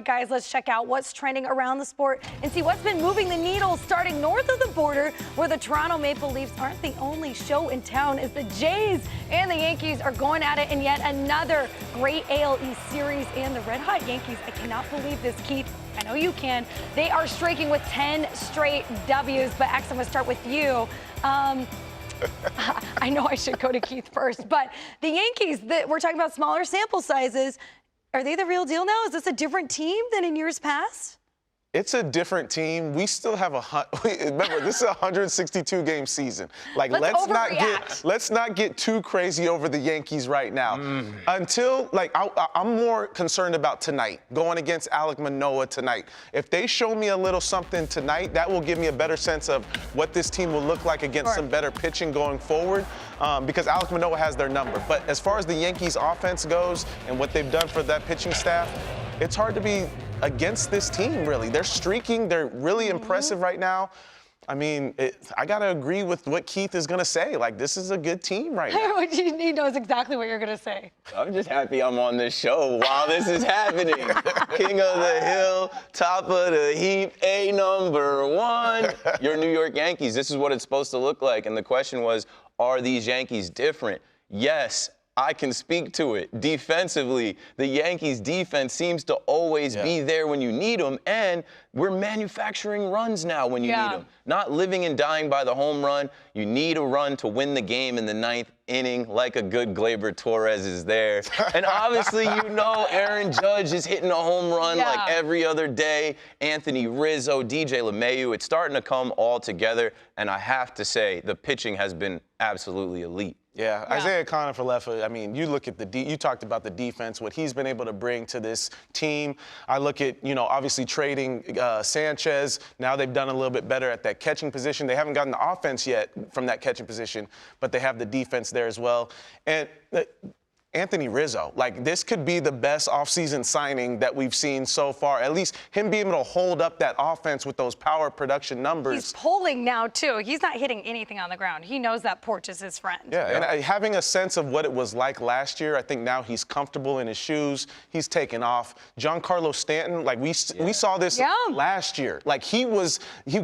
Guys, let's check out what's trending around the sport and see what's been moving the needle, starting north of the border, where the Toronto Maple Leafs aren't the only show in town, as the Jays and the Yankees are going at it in yet another great AL East series. And the red-hot Yankees, I cannot believe this, Keith. I know you can. They are streaking with 10 straight W's. But X, I'm going to start with you. I know I should go to Keith first, but the Yankees, we're talking about smaller sample sizes. Are they the real deal now? Is this a different team than in years past? It's a different team. We still have remember, this is a 162-game season. Like, let's not get too crazy over the Yankees right now. Until, like, I'm more concerned about tonight, going against Alek Manoah tonight. If they show me a little something tonight, that will give me a better sense of what this team will look like against some better pitching going forward, because Alek Manoah has their number. But as far as the Yankees offense goes and what they've done for that pitching staff, it's hard to be against this team, really. They're streaking. They're really impressive right now. I mean, I got to agree with what Keith is going to say. Like, this is a good team right now. He knows exactly what you're going to say. I'm just happy I'm on this show while this is happening. King of the hill, top of the heap, #1. Your New York Yankees, this is what it's supposed to look like. And the question was, are these Yankees different? Yes. I can speak to it. Defensively, the Yankees' defense seems to always be there when you need them, and we're manufacturing runs now when you need them. Not living and dying by the home run. You need a run to win the game in the 9th inning, like a good Gleyber Torres is there. And obviously, you know Aaron Judge is hitting a home run like every other day. Anthony Rizzo, DJ LeMahieu, it's starting to come all together, and I have to say, the pitching has been absolutely elite. Yeah, Isaiah Kiner-Falefa, I mean, you look at you talked about the defense, what he's been able to bring to this team. I look at, obviously trading Sanchez. Now they've done a little bit better at that catching position. They haven't gotten the offense yet from that catching position, but they have the defense there as well. And Anthony Rizzo, like, this could be the best offseason signing that we've seen so far. At least him being able to hold up that offense with those power production numbers. He's pulling now, too. He's not hitting anything on the ground. He knows that porch is his friend. Yeah, and having a sense of what it was like last year, I think now he's comfortable in his shoes. He's taken off. Giancarlo Stanton, like, we saw this last year. Like, he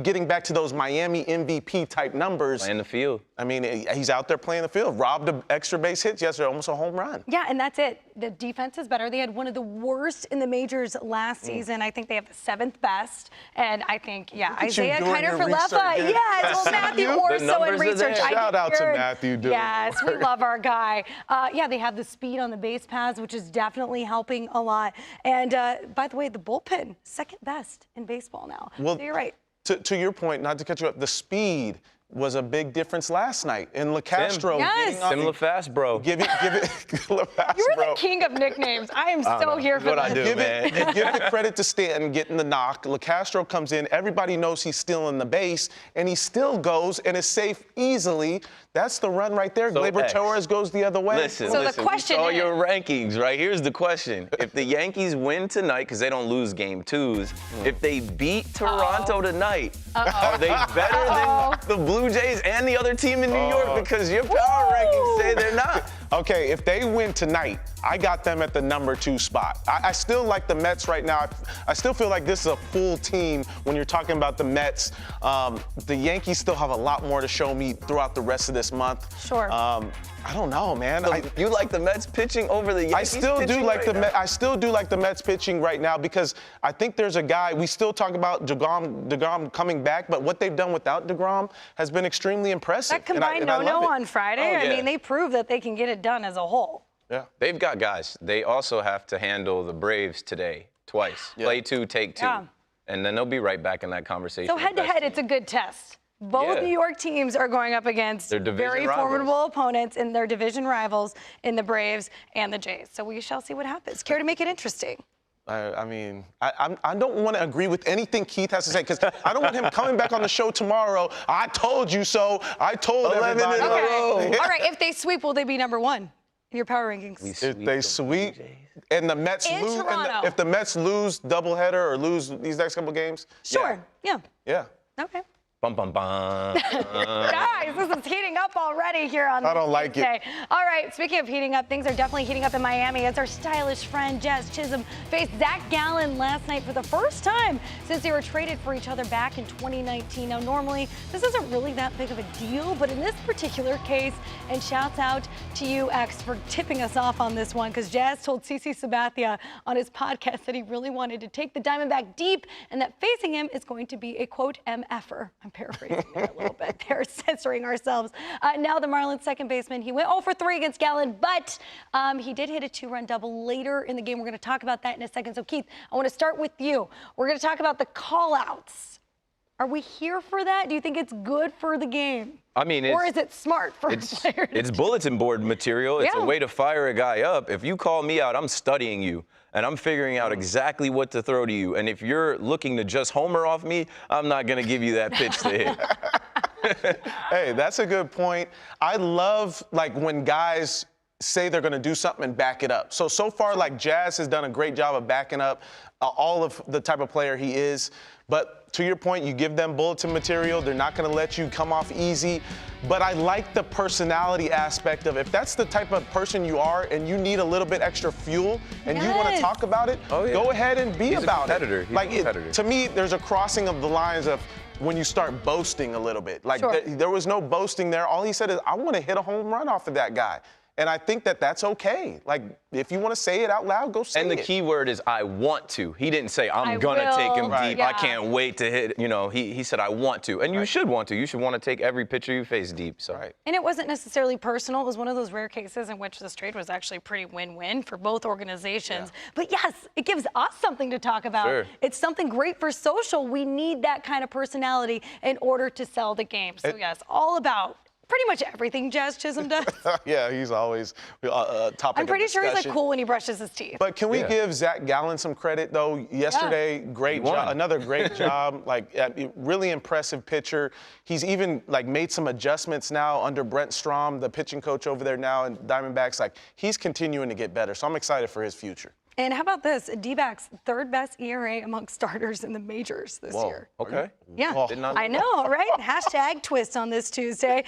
getting back to those Miami MVP type numbers. Playing the field. I mean, he's out there playing the field. Robbed an extra base hits yesterday, almost a home run. Yeah, and that's it. The defense is better. They had one of the worst in the majors last season. I think they have the 7th best. And I think, Isaiah Kiner-Falefa. Yes, well, Matthew Orso in research. Shout out to Matthew doing Yes, we love our guy. They have the speed on the base paths, which is definitely helping a lot. And by the way, the bullpen, 2nd best in baseball now. Well, so you're right. To your point, not to cut you up, the speed was a big difference last night. And LeCastro Sim LaFast, bro. Give it LaFast, You're bro. the king of nicknames. I am so here for what I do, man. Give the credit to Stanton getting the knock. LeCastro comes in. Everybody knows he's stealing the base, and he still goes and is safe easily. That's the run right there. Gleyber Torres goes the other way. Listen, the question all is, your rankings, right? Here's the question. If the Yankees win tonight, because they don't lose game 2s, if they beat Toronto tonight, are they better than the Blue Jays and the other team in New York? Because your power rankings say they're not. Okay, if they win tonight, I got them at the #2 spot. I still like the Mets right now. I still feel like this is a full team when you're talking about the Mets. The Yankees still have a lot more to show me throughout the rest of this month. Sure. I don't know, man. So you like the Mets pitching over the Yankees? I still do like the Mets pitching right now, because I think there's a guy. We still talk about DeGrom coming back, but what they've done without DeGrom has been extremely impressive. That combined no-no on Friday, I mean, they proved that they can get it done as a whole. Yeah. They've got guys. They also have to handle the Braves today twice. Play 2, take 2. And then they'll be right back in that conversation. So head-to-head, it's a good test. Both New York teams are going up against very formidable opponents in their division rivals in the Braves and the Jays. So we shall see what happens. Care to make it interesting? I mean, I don't want to agree with anything Keith has to say, because I don't want him coming back on the show tomorrow. I told you so. I told everybody. Okay. All right, if they sweep, will they be #1 in your power rankings? If they sweep and the Mets lose, if the Mets lose doubleheader or lose these next couple games? Sure. Yeah. Yeah. Okay. Bum, bum, bum. Guys, this is heating up already here on I don't like it. All right, speaking of heating up, things are definitely heating up in Miami as our stylish friend Jazz Chisholm faced Zach Gallen last night for the first time since they were traded for each other back in 2019. Now, normally, this isn't really that big of a deal, but in this particular case, and shouts out to you, X, for tipping us off on this one, because Jazz told CC Sabathia on his podcast that he really wanted to take the Diamondback deep and that facing him is going to be a, quote, MFer. I'm paraphrasing there a little bit. They're censoring ourselves. Now the Marlins second baseman, he went 0 for 3 against Gallen, but he did hit a 2-run double later in the game. We're going to talk about that in a second. So, Keith, I want to start with you. We're going to talk about the call-outs. Are we here for that? Do you think it's good for the game? I mean, or is it smart for a player? It's bulletin board material. It's a way to fire a guy up. If you call me out, I'm studying you, and I'm figuring out exactly what to throw to you. And if you're looking to just homer off me, I'm not going to give you that pitch to hit. Hey, that's a good point. I love, like, when guys say they're going to do something and back it up. So far, like, Jazz has done a great job of backing up all of the type of player he is. But to your point, you give them bulletin material. They're not going to let you come off easy. But I like the personality aspect of it. If that's the type of person you are and you need a little bit extra fuel and you want to talk about it, go ahead and be about it. He's a competitor. To me, there's a crossing of the lines of when you start boasting a little bit. Like, there was no boasting there. All he said is, I want to hit a home run off of that guy. And I think that that's okay. Like, if you want to say it out loud, go say it. And the key word is I want to. He didn't say I'm going to take him deep. Yeah. I can't wait to hit. You know, he said I want to. And you should want to. You should want to take every pitcher you face deep. So. And it wasn't necessarily personal. It was one of those rare cases in which this trade was actually pretty win-win for both organizations. But yes, it gives us something to talk about. Sure. It's something great for social. We need that kind of personality in order to sell the game. So yes, all about pretty much everything Jazz Chisholm does. Yeah, he's always topic I'm pretty of sure he's like discussion. cool when he brushes his teeth. But can we give Zach Gallen some credit, though? Yesterday, great job. Another great job. Like, really impressive pitcher. He's even, like, made some adjustments now under Brent Strom, the pitching coach over there now in Diamondbacks. Like, he's continuing to get better. So I'm excited for his future. And how about this? D-backs third best ERA among starters in the majors this year. Okay. Yeah, I know, right? Hashtag twist on this Tuesday.